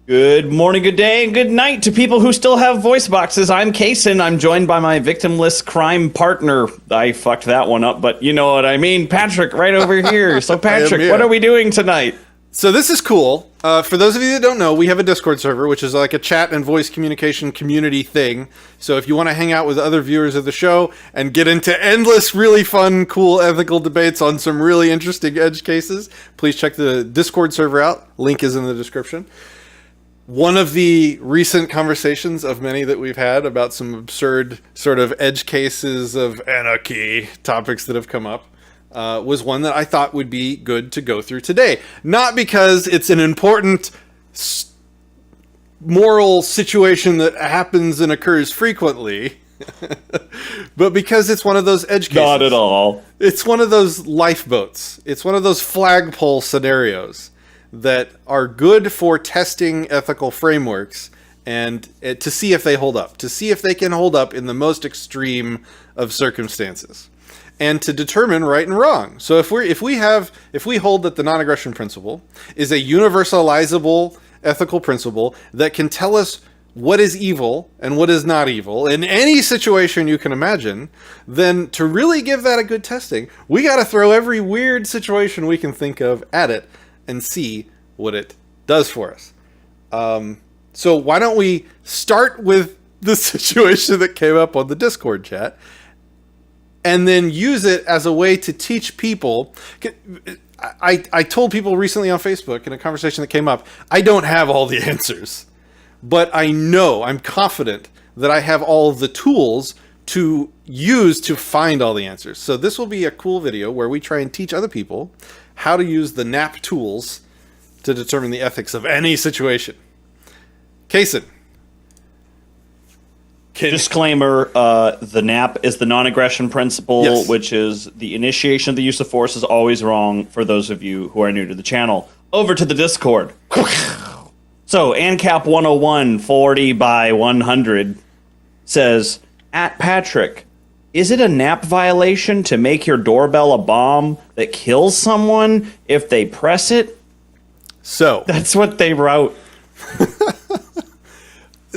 Good morning, good day, and good night to people who still have voice boxes. I'm Kason. I'm joined by my victimless crime partner. I fucked that one up, but you know what I mean. Patrick, right over here. So, Patrick, what are we doing tonight? So this is cool. For those of you that don't know, we have a Discord server, which is like a chat and voice communication community thing. So if you want to hang out with other viewers of the show and get into endless, really fun, cool ethical debates on some really interesting edge cases, please check the Discord server out. Link is in the description. One of the recent conversations of many that we've had about some absurd sort of edge cases of anarchy topics that have come up was one that I thought would be good to go through today. Not because it's an important moral situation that happens and occurs frequently, but because it's one of those edge cases. Not at all. It's one of those lifeboats. It's one of those flagpole scenarios that are good for testing ethical frameworks and to see if they hold up, to see if they can hold up in the most extreme of circumstances, and to determine right and wrong. So if we hold that the non-aggression principle is a universalizable ethical principle that can tell us what is evil and what is not evil in any situation you can imagine, then to really give that a good testing, we got to throw every weird situation we can think of at it and see what it does for us. So why don't we start with the situation that came up on the Discord chat and then use it as a way to teach people. I told people recently on Facebook in a conversation that came up, I don't have all the answers, but I'm confident that I have all the tools to use to find all the answers. So this will be a cool video where we try and teach other people how to use the NAP tools to determine the ethics of any situation. Kason. Disclaimer, the NAP is the non-aggression principle, Yes. which is the initiation of the use of force is always wrong for those of you who are new to the channel. Over to the Discord. So, AnCap 101 40 by 100 says, at Patrick, is it a NAP violation to make your doorbell a bomb that kills someone if they press it? So That's what they wrote.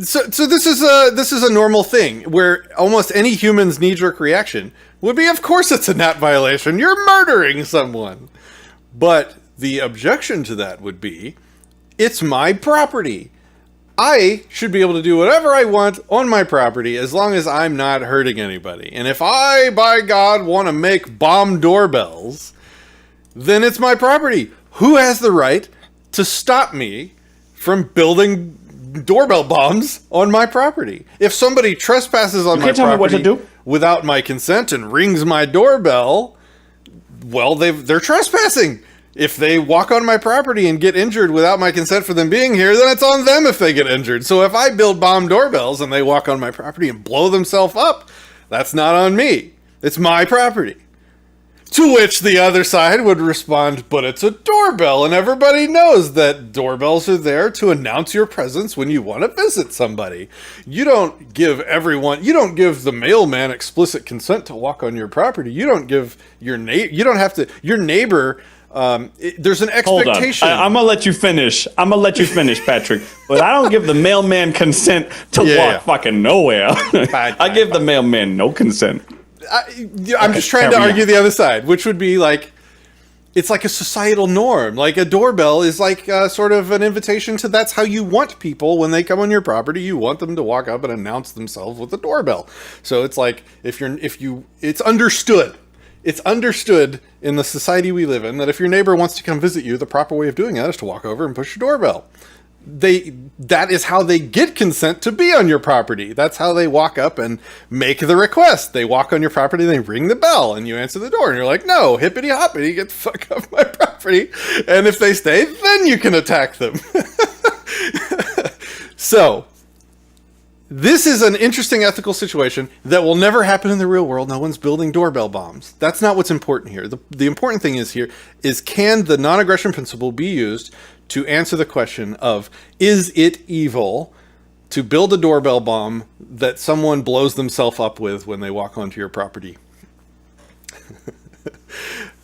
So this is a normal thing where almost any human's knee-jerk reaction would be, of course it's a NAP violation. You're murdering someone. But the objection to that would be, it's my property. I should be able to do whatever I want on my property as long as I'm not hurting anybody. And if I, by God, want to make bomb doorbells, then it's my property. Who has the right to stop me from building doorbell bombs on my property? If somebody trespasses on my property without my consent and rings my doorbell, well, they're trespassing. If they walk on my property and get injured without my consent for them being here, then it's on them if they get injured. So if I build bomb doorbells and they walk on my property and blow themselves up, that's not on me. It's my property. To which the other side would respond, but it's a doorbell, and everybody knows that doorbells are there to announce your presence when you want to visit somebody. You don't give the mailman explicit consent to walk on your property. You don't give your neighbor, there's an expectation. Hold on. I'm gonna let you finish. Patrick. But I don't give the mailman consent to walk fucking nowhere. I give the mailman no consent. I'm just trying to argue the other side, which would be like, it's like a societal norm. Like a doorbell is like sort of an invitation to, that's how you want people when they come on your property. You want them to walk up and announce themselves with a doorbell. So it's like, it's understood. It's understood in the society we live in that if your neighbor wants to come visit you, the proper way of doing that is to walk over and push your doorbell. That is how they get consent to be on your property. That's how they walk up and make the request. They walk on your property, they ring the bell, and you answer the door, and you're like, no, hippity hoppity, get the fuck off my property. And if they stay, then you can attack them. So, this is an interesting ethical situation that will never happen in the real world. No one's building doorbell bombs. That's not what's important here. The important thing is can the non-aggression principle be used to answer the question of, is it evil to build a doorbell bomb that someone blows themselves up with when they walk onto your property?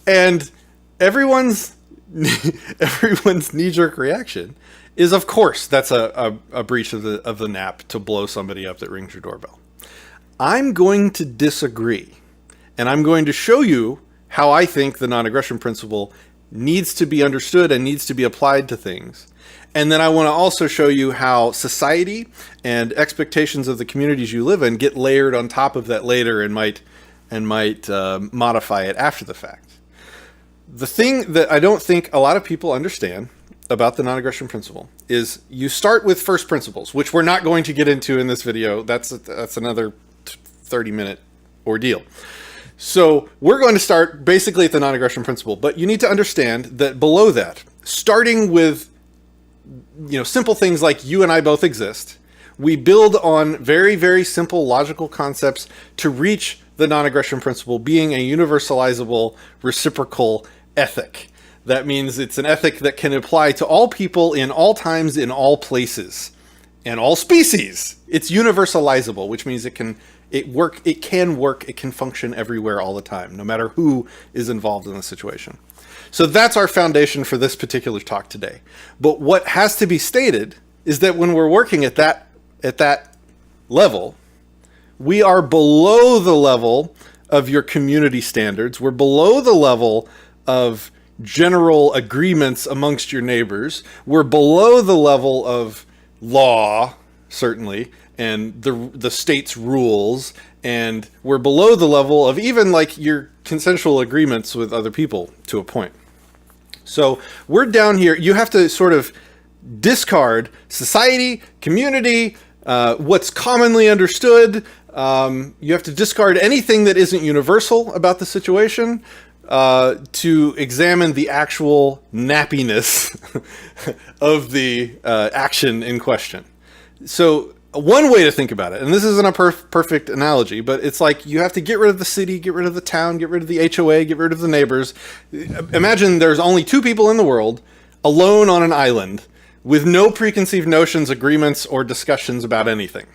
And everyone's knee-jerk reaction is, of course, that's a breach of the NAP to blow somebody up that rings your doorbell. I'm going to disagree, and I'm going to show you how I think the non-aggression principle needs to be understood and needs to be applied to things. And then I want to also show you how society and expectations of the communities you live in get layered on top of that later and might modify it after the fact. The thing that I don't think a lot of people understand about the non-aggression principle is you start with first principles, which we're not going to get into in this video. That's another 30-minute ordeal. So we're going to start basically at the non-aggression principle, but you need to understand that below that, starting with simple things like you and I both exist, we build on very, very simple logical concepts to reach the non-aggression principle being a universalizable, reciprocal ethic. That means it's an ethic that can apply to all people in all times, in all places, and all species. It's universalizable, which means it can function everywhere all the time, no matter who is involved in the situation. So that's our foundation for this particular talk today. But what has to be stated is that when we're working at that level, we are below the level of your community standards. We're below the level of general agreements amongst your neighbors. We're below the level of law, certainly, and the state's rules, and we're below the level of even like your consensual agreements with other people to a point. So we're down here. You have to sort of discard society, community, what's commonly understood. You have to discard anything that isn't universal about the situation to examine the actual nappiness of the action in question. So one way to think about it, and this isn't a perfect analogy, but it's like you have to get rid of the city, get rid of the town, get rid of the HOA, get rid of the neighbors. Imagine there's only two people in the world, alone on an island, with no preconceived notions, agreements, or discussions about anything.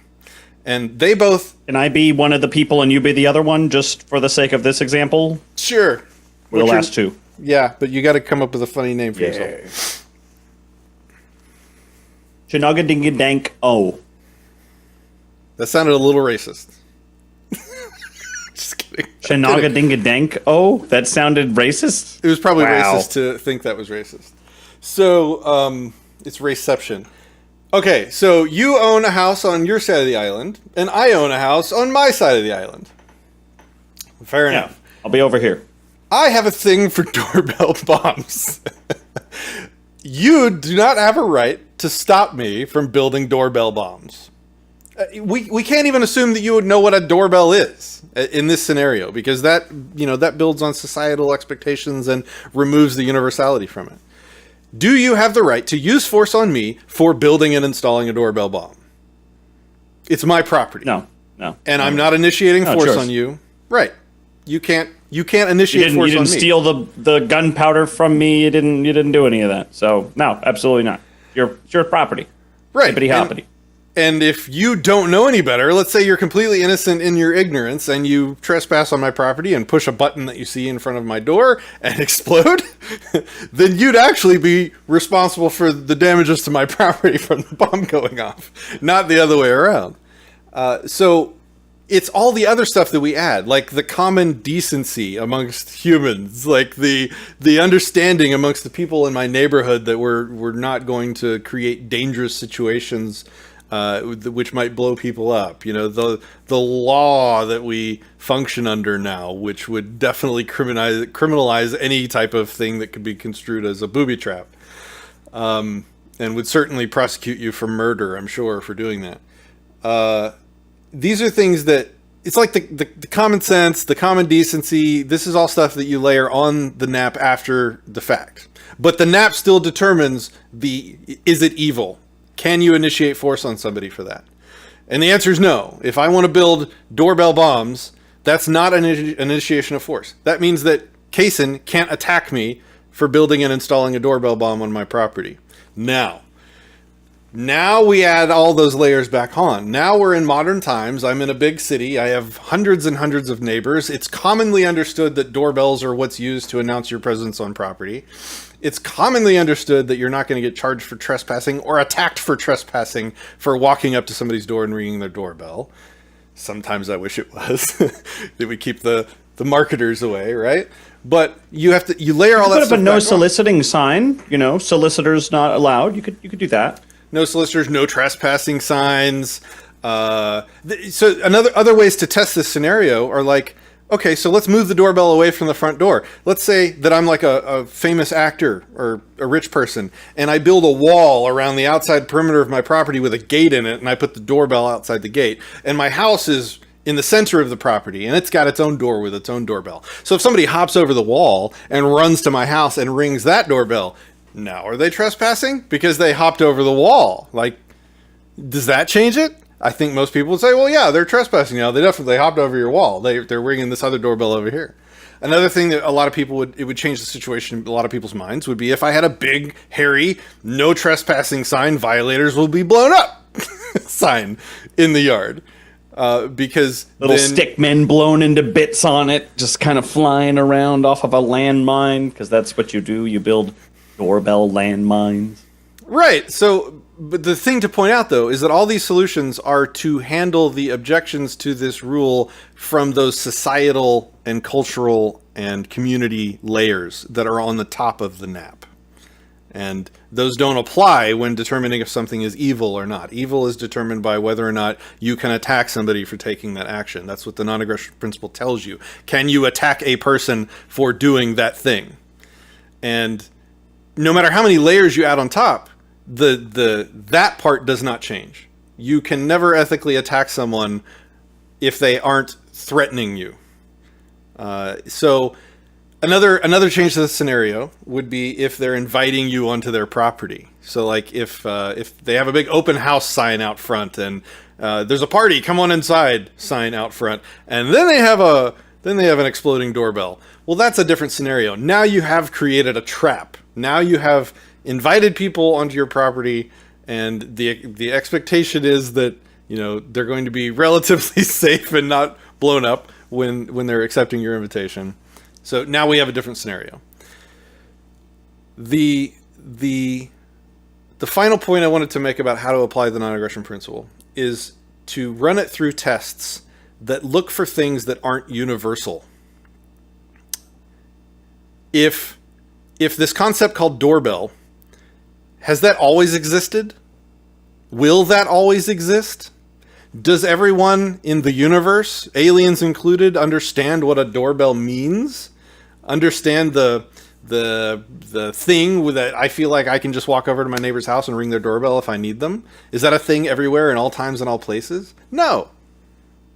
And they both... Can I be one of the people and you be the other one, just for the sake of this example? Sure. The last two. Yeah, but you got to come up with a funny name for yourself. Chinagadingadank-o. That sounded a little racist. Just kidding. Chinagadingadank-o? That sounded racist? It was probably racist to think that was racist. So, it's raceception. Okay, so you own a house on your side of the island, and I own a house on my side of the island. Fair enough. I'll be over here. I have a thing for doorbell bombs. You do not have a right to stop me from building doorbell bombs. We can't even assume that you would know what a doorbell is in this scenario, because that builds on societal expectations and removes the universality from it. Do you have the right to use force on me for building and installing a doorbell bomb? It's my property. No. And I'm not initiating force on you. Right. You can't initiate force on me. You didn't steal the gunpowder from me. You didn't do any of that. So no, absolutely not. It's your property. Right. Hippity hoppity. And if you don't know any better, let's say you're completely innocent in your ignorance and you trespass on my property and push a button that you see in front of my door and explode, then you'd actually be responsible for the damages to my property from the bomb going off, not the other way around. So it's all the other stuff that we add, like the common decency amongst humans, like the understanding amongst the people in my neighborhood that we're not going to create dangerous situations which might blow people up. The law that we function under now, which would definitely criminalize any type of thing that could be construed as a booby trap, and would certainly prosecute you for murder, I'm sure, for doing that. These are things that, it's like the common sense, the common decency. This is all stuff that you layer on the NAP after the fact. But the NAP still determines is it evil? Can you initiate force on somebody for that? And the answer is no. If I want to build doorbell bombs, that's not an initiation of force. That means that Kaysen can't attack me for building and installing a doorbell bomb on my property. Now, Now we add all those layers back on. Now we're in modern times. I'm in a big city. I have hundreds and hundreds of neighbors. It's commonly understood that doorbells are what's used to announce your presence on property. It's commonly understood that you're not going to get charged for trespassing or attacked for trespassing for walking up to somebody's door and ringing their doorbell. Sometimes I wish it was. That we keep the marketers away, right? But you layer all that stuff. Put up a no soliciting sign. Solicitors not allowed. You could do that. No solicitors, no trespassing signs. So other ways to test this scenario are like, okay, so let's move the doorbell away from the front door. Let's say that I'm like a famous actor or a rich person, and I build a wall around the outside perimeter of my property with a gate in it, and I put the doorbell outside the gate. And my house is in the center of the property, and it's got its own door with its own doorbell. So if somebody hops over the wall and runs to my house and rings that doorbell, now are they trespassing? Because they hopped over the wall. Like, does that change it? I think most people would say, well, yeah, they're trespassing now. They definitely hopped over your wall. They're ringing this other doorbell over here. Another thing that a lot of people it would change the situation in a lot of people's minds would be if I had a big, hairy, no trespassing sign, violators will be blown up sign in the yard. Because little stick men blown into bits on it, just kind of flying around off of a landmine, because that's what you do. You build doorbell landmines. Right. So, but the thing to point out, though, is that all these solutions are to handle the objections to this rule from those societal and cultural and community layers that are on the top of the NAP. And those don't apply when determining if something is evil or not. Evil is determined by whether or not you can attack somebody for taking that action. That's what the non-aggression principle tells you. Can you attack a person for doing that thing? And no matter how many layers you add on top, that part does not change. You can never ethically attack someone if they aren't threatening you. So another change to the scenario would be if they're inviting you onto their property. So like if they have a big open house sign out front and there's a party, come on inside sign out front, and then they have an exploding doorbell. Well, that's a different scenario. Now you have created a trap. Now you have invited people onto your property, and the expectation is that they're going to be relatively safe and not blown up when they're accepting your invitation. So now we have a different scenario. The final point I wanted to make about how to apply the non-aggression principle is to run it through tests that look for things that aren't universal. If this concept called doorbell, has that always existed? Will that always exist? Does everyone in the universe, aliens included, understand what a doorbell means? Understand the thing that I feel like I can just walk over to my neighbor's house and ring their doorbell if I need them? Is that a thing everywhere in all times and all places? No.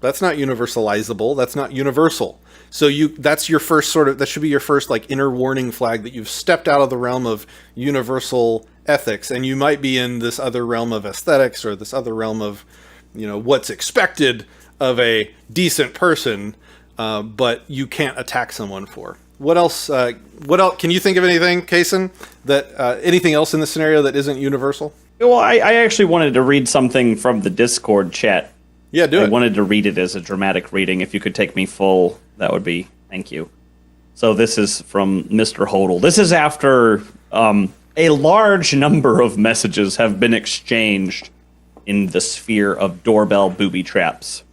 That's not universalizable. That's not universal. So that should be your first like inner warning flag that you've stepped out of the realm of universal ethics, and you might be in this other realm of aesthetics or this other realm of, what's expected of a decent person, but you can't attack someone for. What else? Can you think of anything, Kaysen, anything else in this scenario that isn't universal? Well, I actually wanted to read something from the Discord chat. Yeah, do it. I wanted to read it as a dramatic reading. If you could take me full, that would be, thank you. So this is from Mr. Hodel. This is after a large number of messages have been exchanged in the sphere of doorbell booby traps.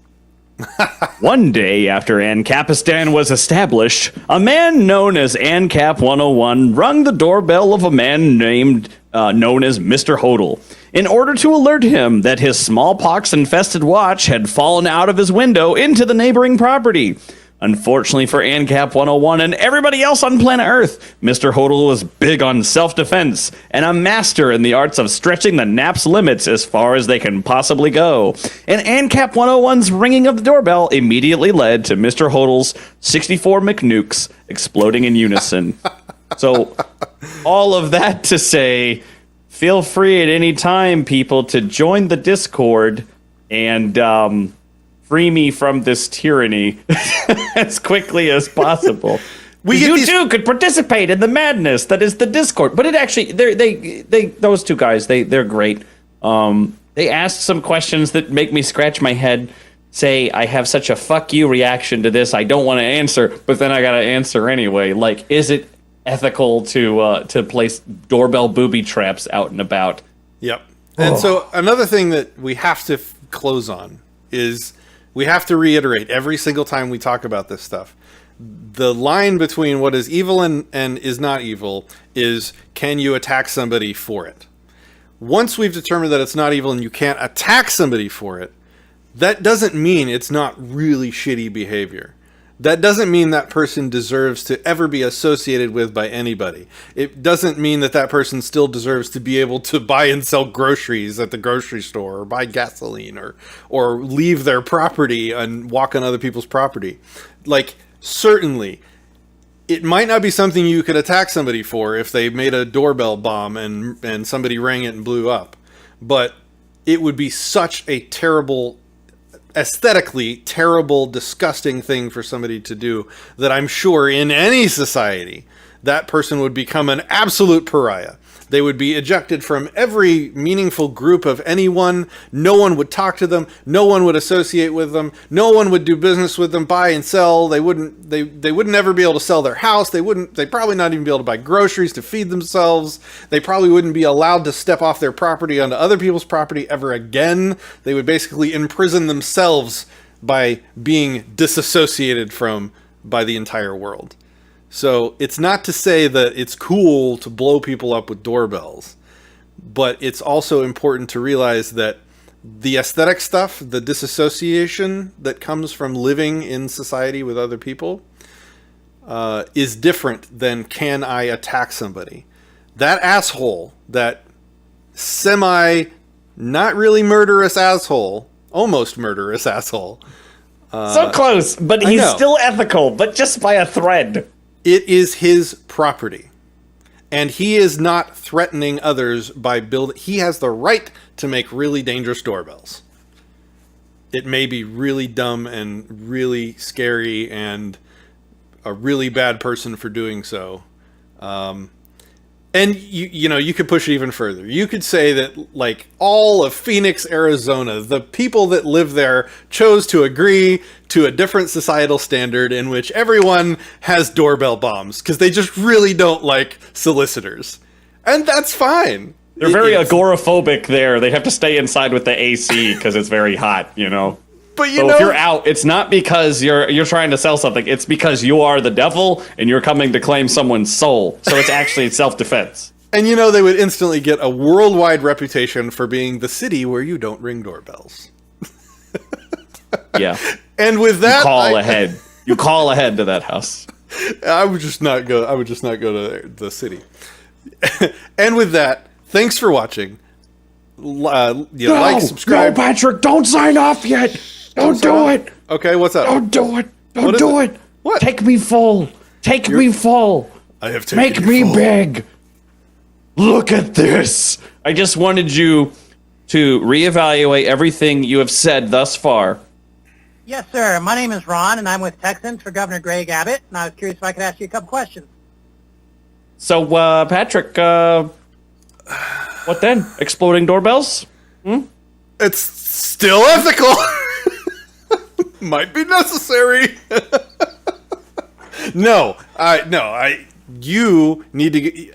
One day after AnCapistan was established, a man known as AnCap 101 rung the doorbell of a man known as Mr. Hodel in order to alert him that his smallpox-infested watch had fallen out of his window into the neighboring property. Unfortunately for AnCap 101 and everybody else on planet Earth, Mr. Hodel was big on self-defense and a master in the arts of stretching the nap's limits as far as they can possibly go. And AnCap 101's ringing of the doorbell immediately led to Mr. Hodel's 64 McNukes exploding in unison. So, all of that to say, feel free at any time, people, to join the Discord and free me from this tyranny as quickly as possible. You too could participate in the madness that is the Discord. But it actually, those two guys, they're great. They ask some questions that make me scratch my head. Say, I have such a fuck you reaction to this, I don't want to answer, but then I gotta answer anyway. Like, is it ethical to place doorbell booby traps out and about? Yep. And so another thing that we have to close on is we have to reiterate every single time we talk about this stuff. The line between what is evil and is not evil is, can you attack somebody for it? Once we've determined that it's not evil and you can't attack somebody for it, that doesn't mean it's not really shitty behavior. That doesn't mean that person deserves to ever be associated with by anybody. It doesn't mean that that person still deserves to be able to buy and sell groceries at the grocery store, or buy gasoline, or leave their property and walk on other people's property. Like, certainly, it might not be something you could attack somebody for if they made a doorbell bomb and somebody rang it and blew up. But it would be such a terrible, aesthetically terrible, disgusting thing for somebody to do that I'm sure in any society that person would become an absolute pariah. They would be ejected from every meaningful group of anyone. No one would talk to them. No one would associate with them. No one would do business with them, buy and sell. They wouldn't ever be able to sell their house. They'd probably not even be able to buy groceries to feed themselves. They probably wouldn't be allowed to step off their property onto other people's property ever again. They would basically imprison themselves by being disassociated by the entire world. So it's not to say that it's cool to blow people up with doorbells, but it's also important to realize that the aesthetic stuff, the disassociation that comes from living in society with other people, is different than, can I attack somebody? That asshole, that not really murderous asshole, almost murderous asshole. So close, but he's still ethical, but just by a thread. It is his property, and he is not threatening others by building. He has the right to make really dangerous doorbells. It may be really dumb and really scary and a really bad person for doing so. And you could push it even further. You could say that, like, all of Phoenix, Arizona, the people that live there chose to agree to a different societal standard in which everyone has doorbell bombs because they just really don't like solicitors. And that's fine. They're very agoraphobic there. They have to stay inside with the AC because it's very hot, But if you're out, it's not because you're trying to sell something. It's because you are the devil and you're coming to claim someone's soul. So it's actually self-defense. And they would instantly get a worldwide reputation for being the city where you don't ring doorbells. Yeah. And with that, You call ahead to that house. I would just not go to the city. And with that, thanks for watching. Like, subscribe. No, Patrick, don't sign off yet. Don't do it. Okay, what's up? Don't do it. Don't do it. What? Take me full. Me full. I have taken Make me full. Big. Look at this. I just wanted you to reevaluate everything you have said thus far. Yes, sir. My name is Ron, and I'm with Texans for Governor Greg Abbott, and I was curious if I could ask you a couple questions. So, Patrick, what then? Exploding doorbells? It's still ethical. Might be necessary.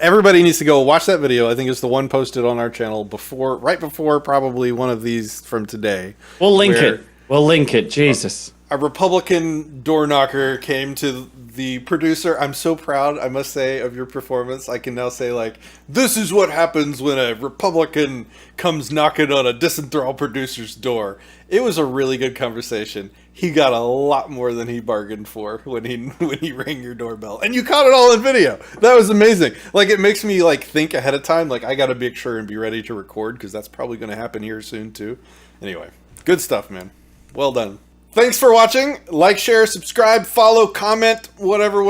Everybody needs to go watch that video. I think it's the one posted on our channel right before probably one of these from today. We'll link it. Jesus. A Republican door knocker came to the producer. I'm so proud, I must say, of your performance. I can now say, like, this is what happens when a Republican comes knocking on a Disenthrall producer's door. It was a really good conversation. He got a lot more than he bargained for when he rang your doorbell. And you caught it all in video. That was amazing. Like, it makes me, like, think ahead of time. Like, I got to make sure and be ready to record because that's probably going to happen here soon, too. Anyway, good stuff, man. Well done. Thanks for watching. Like, share, subscribe, follow, comment, whatever.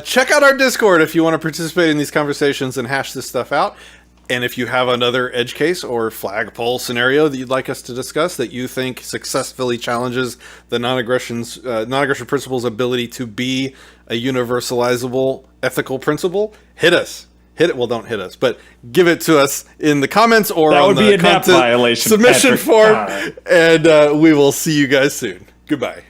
Check out our Discord if you want to participate in these conversations and hash this stuff out. And if you have another edge case or flagpole scenario that you'd like us to discuss that you think successfully challenges the non-aggression principle's ability to be a universalizable ethical principle, hit us. hit it. Well, don't hit us, but give it to us in the comments or That on would the be a NAP content violation, submission Patrick. form. And we will see you guys soon. Goodbye.